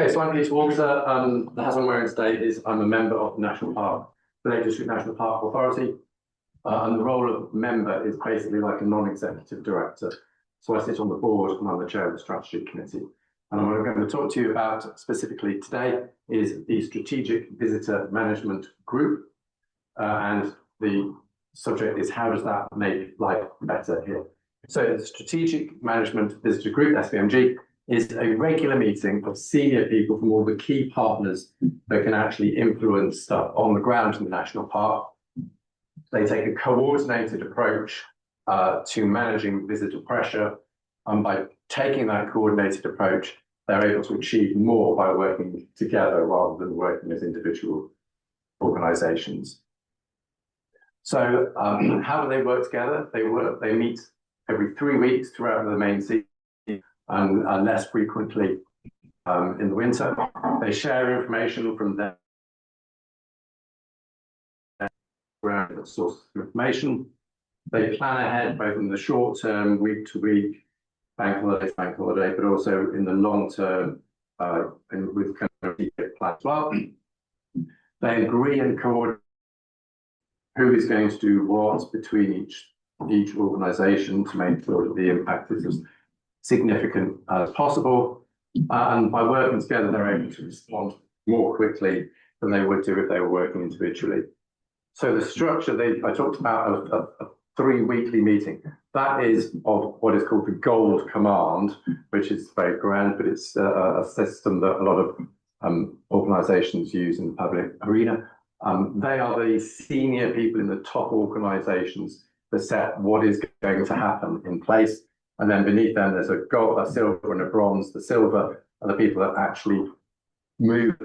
Okay, so I'm Peter Walter. The hat I'm wearing today is I'm a member of the National Park, the Lake District National Park Authority. And the role of member is basically like a non-executive director. So I sit on the board and I'm the chair of the strategy committee. And what I'm going to talk to you about specifically today is the Strategic Visitor Management Group. And the subject is how does that make life better here? So the Strategic Management Visitor Group, SVMG, is a regular meeting of senior people from all the key partners that can actually influence stuff on the ground in the national park. They take a coordinated approach to managing visitor pressure. And by taking that coordinated approach, they're able to achieve more by working together rather than working as individual organizations. So how do they work together? They meet every 3 weeks throughout the main season and less frequently in the winter. They share information from their source of information. They plan ahead both in the short term, week to week, bank holiday, but also in the long term with kind of plan as well. They agree and coordinate who is going to do what between each organisation to make sure that the impact is as significant as possible. And by working together, they're able to respond more quickly than they would do if they were working individually. So the structure I talked about a 3 weekly meeting. That is of what is called the Gold Command, which is very grand, but it's a system that a lot of organisations use in the public arena. They are the senior people in the top organisations that set what is going to happen in place. And then beneath them, there's a gold, a silver, and a bronze. The silver are the people that actually move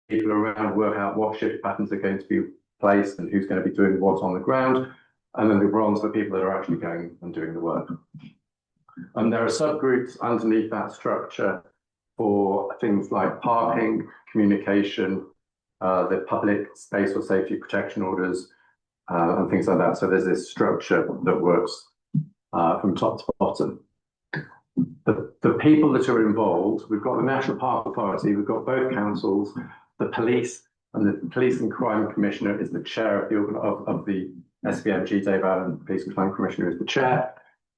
people around, work out what shift patterns are going to be placed and who's going to be doing what on the ground. And then the bronze are the people that are actually going and doing the work. And there are subgroups underneath that structure for things like parking, communication, the public space or safety protection orders, and things like that. So there's this structure that works from top to bottom. The people that are involved, we've got the National Park Authority, we've got both councils, the police, and the Police and Crime Commissioner is the chair of the SVMG, Dave Allen, Police and Crime Commissioner is the chair.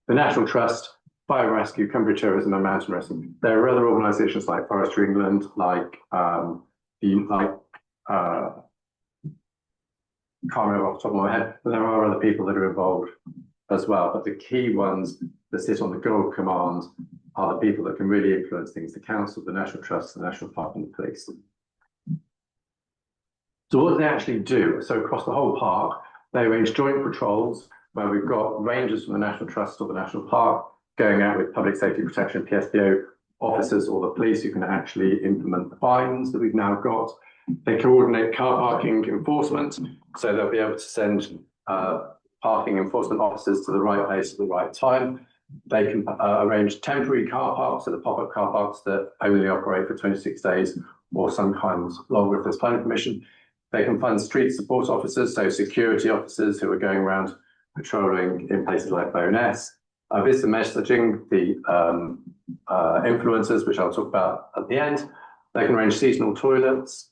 The National Trust, Fire and Rescue, Cumbria Tourism and Mountain Rescue. There are other organisations like Forestry England, like can't remember off the top of my head, but there are other people that are involved as well. But the key ones that sit on the Gold Command are the people that can really influence things: the council, the National Trust, the National Park, and the police. So what do they actually do? So across the whole park, they arrange joint patrols where we've got rangers from the National Trust or the National Park going out with public safety protection, PSPO officers, or the police who can actually implement the fines that we've now got. They coordinate car parking enforcement, so they'll be able to send parking enforcement officers to the right place at the right time. They can arrange temporary car parks, so the pop-up car parks that only operate for 26 days or sometimes longer if there's planning permission. They can fund street support officers, so security officers who are going around patrolling in places like Bowness. Visitor messaging, the influencers, which I'll talk about at the end. They can arrange seasonal toilets,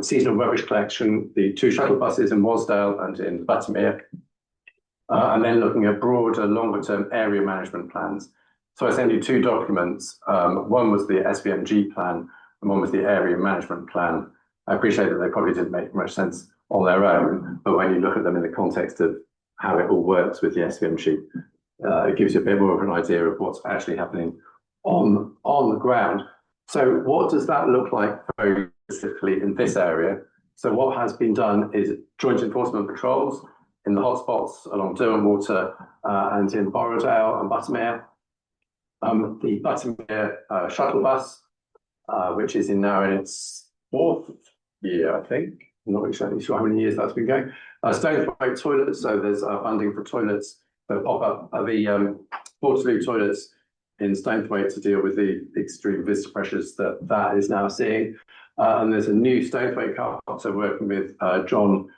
seasonal rubbish collection, the 2 shuttle buses in Wasdale and in Buttermere, and then looking at broader, longer-term area management plans. So I sent you 2 documents. One was the SVMG plan, and one was the area management plan. I appreciate that they probably didn't make much sense on their own, but when you look at them in the context of how it all works with the SVMG, it gives you a bit more of an idea of what's actually happening on the ground. So what does that look like very specifically in this area? So what has been done is joint enforcement patrols in the hotspots along Derwent Water and in Borrowdale and Buttermere. The Buttermere shuttle bus, which is now in its 4th year, I think. I'm not exactly sure how many years that's been going. Stonethwaite toilets, so there's funding for toilets that pop up, the Waterloo toilets in Stonethwaite to deal with the extreme visitor pressures that is now seeing. And there's a new Stonethwaite car park, so working with John,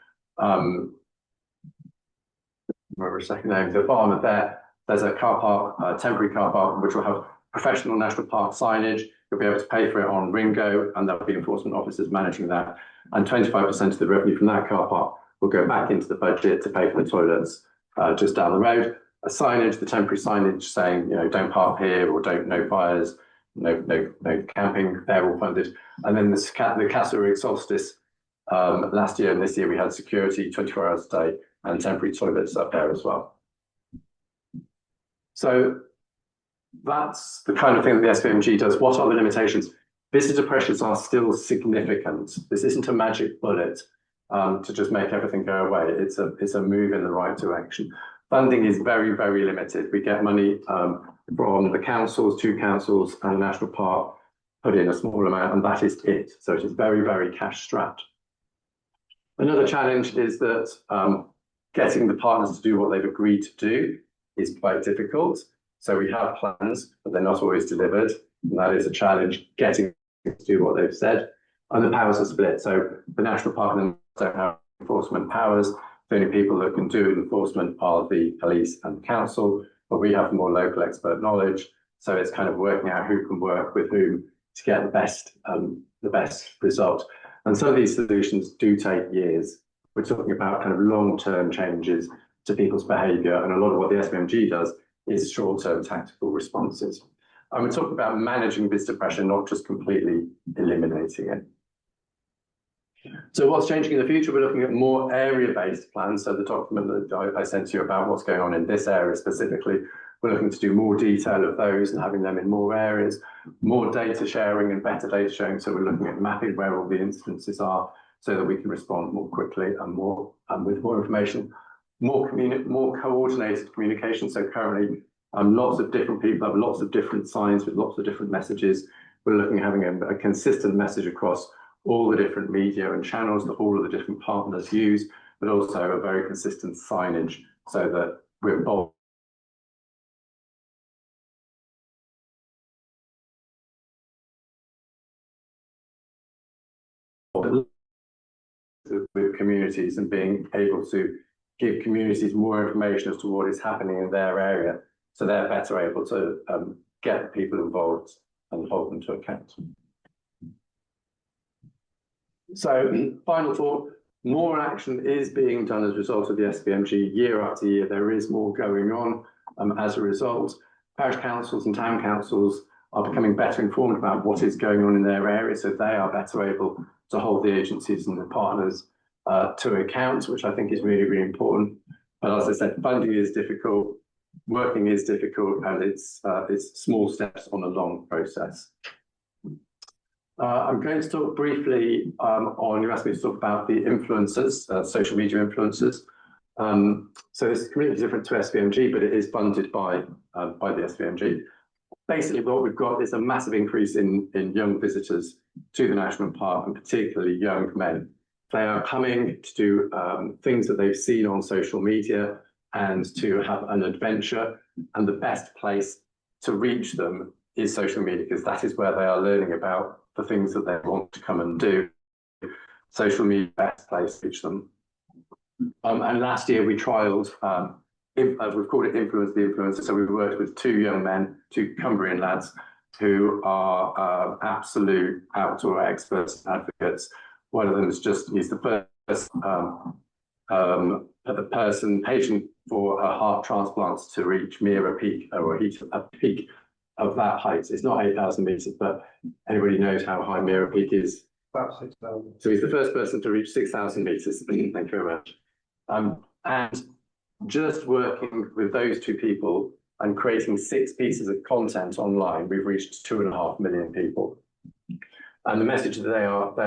remember his second name, the farmer there. There's a car park, temporary car park, which will have professional national park signage You'll be able to pay for it on Ringo, and there'll be enforcement officers managing that. And 25% of the revenue from that car park will go back into the budget to pay for the toilets just down the road. A signage, the temporary signage saying, don't park here or don't, no fires, no camping, they're all funded. And then the Keswick solstice, last year and this year we had security 24 hours a day and temporary toilets up there as well. So that's the kind of thing that the SVMG does. What are the limitations? Visitor pressures are still significant. This isn't a magic bullet to just make everything go away. It's a move in the right direction. Funding is very, very limited. We get money from the councils, 2 councils and the national park, put in a small amount, and that is it. So it is very, very cash strapped. Another challenge is that getting the partners to do what they've agreed to do is quite difficult. So we have plans, but they're not always delivered. And that is a challenge, getting to do what they've said. And the powers are split. So the national park don't have enforcement powers. The only people that can do enforcement are the police and the council, but we have more local expert knowledge. So it's kind of working out who can work with whom to get the best result. And some of these solutions do take years. We're talking about kind of long-term changes to people's behaviour, and a lot of what the SVMG does is short-term tactical responses. And we're talking about managing visitor pressure, not just completely eliminating it. So what's changing in the future? We're looking at more area-based plans. So the document that I sent you about what's going on in this area specifically, we're looking to do more detail of those and having them in more areas, more data sharing and better data sharing. So we're looking at mapping where all the incidences are so that we can respond more quickly and with more information, more coordinated communication. So currently, lots of different people have lots of different signs with lots of different messages. We're looking at having a consistent message across all the different media and channels that all of the different partners use, but also a very consistent signage so that we're bold with communities and being able to give communities more information as to what is happening in their area, so they're better able to get people involved and hold them to account. So, final thought, more action is being done as a result of the SVMG year after year. There is more going on as a result. Parish councils and town councils are becoming better informed about what is going on in their area, so they are better able to hold the agencies and the partners to account, which I think is really, really important. But as I said, funding is difficult, working is difficult, and it's small steps on a long process. I'm going to talk briefly you asked me to talk about the influencers, social media influencers. So this is completely different to SVMG, but it is funded by the SVMG. Basically, what we've got is a massive increase in young visitors to the national park, and particularly young men. They are coming to do things that they've seen on social media and to have an adventure. And the best place to reach them is social media, because that is where they are learning about the things that they want to come and do. Social media is the best place to reach them. And last year we trialled, we've called it Influence the Influencer. So we worked with 2 young men, 2 Cumbrian lads, who are absolute outdoor experts, advocates. One of them is he's the first patient for a heart transplant to reach near a peak, or a peak of that height. It's not 8,000 meters, but anybody knows how high Mira Peak is? About 6,000. So he's the first person to reach 6,000 meters. Thank you very much. And just working with those 2 people and creating 6 pieces of content online, we've reached 2.5 million people. And the message that they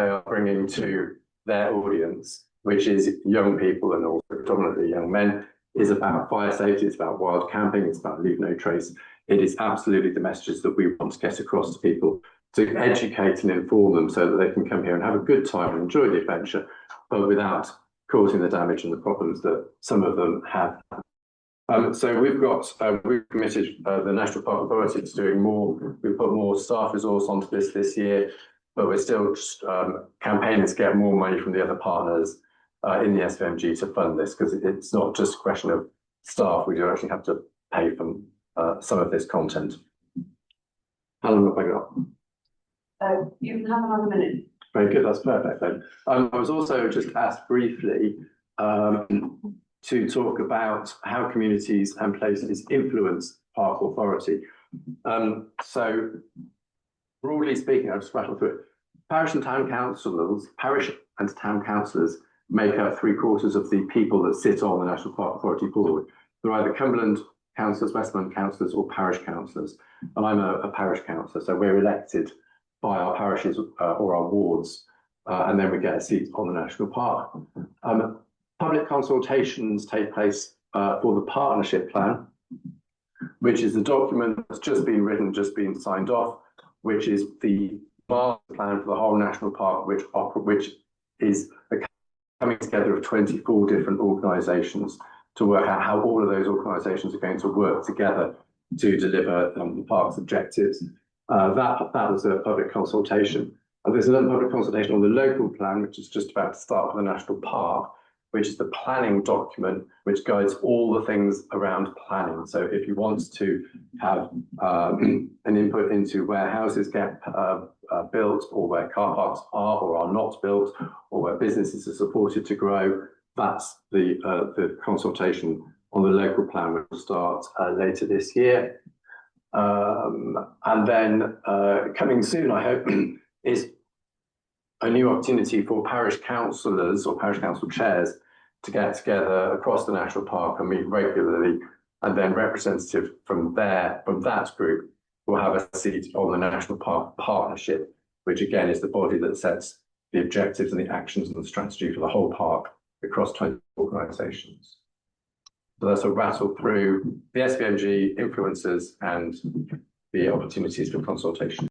are bringing to their audience, which is young people and also predominantly young men, is about fire safety, it's about wild camping, it's about leave no trace. It is absolutely the messages that we want to get across to people, to educate and inform them so that they can come here and have a good time and enjoy the adventure, but without causing the damage and the problems that some of them have. So we've committed the National Park Authority to doing more. We've put more staff resource onto this year, but we're still campaigning to get more money from the other partners in the SVMG to fund this, because it's not just a question of staff. We do actually have to pay for some of this content. How long have I got? You can have another minute. Very good, that's perfect then. I was also just asked briefly to talk about how communities and places influence park authority. So broadly speaking, I'll just rattle through it. Parish and town councillors make up 3/4 of the people that sit on the National Park Authority board. They're either Cumberland councillors, Westmorland councillors, or parish councillors. And I'm a parish councillor, so we're elected by our parishes or our wards, and then we get a seat on the national park. Public consultations take place for the partnership plan, which is the document that's just been written, just been signed off, which is the master plan for the whole national park, which is a coming together of 24 different organisations to work out how all of those organisations are going to work together to deliver the park's objectives. That was a public consultation. And there's another public consultation on the local plan, which is just about to start for the national park, which is the planning document, which guides all the things around planning. So if you want to have an input into where houses get built, or where car parks are or are not built, or where businesses are supported to grow, that's the consultation on the local plan, which will start later this year. And then coming soon, I hope, is a new opportunity for parish councillors or parish council chairs to get together across the national park and meet regularly, and then representative from that group will have a seat on the National Park Partnership, which again is the body that sets the objectives and the actions and the strategy for the whole park across 20 organisations. So that's a rattle through the SVMG influences and the opportunities for consultation.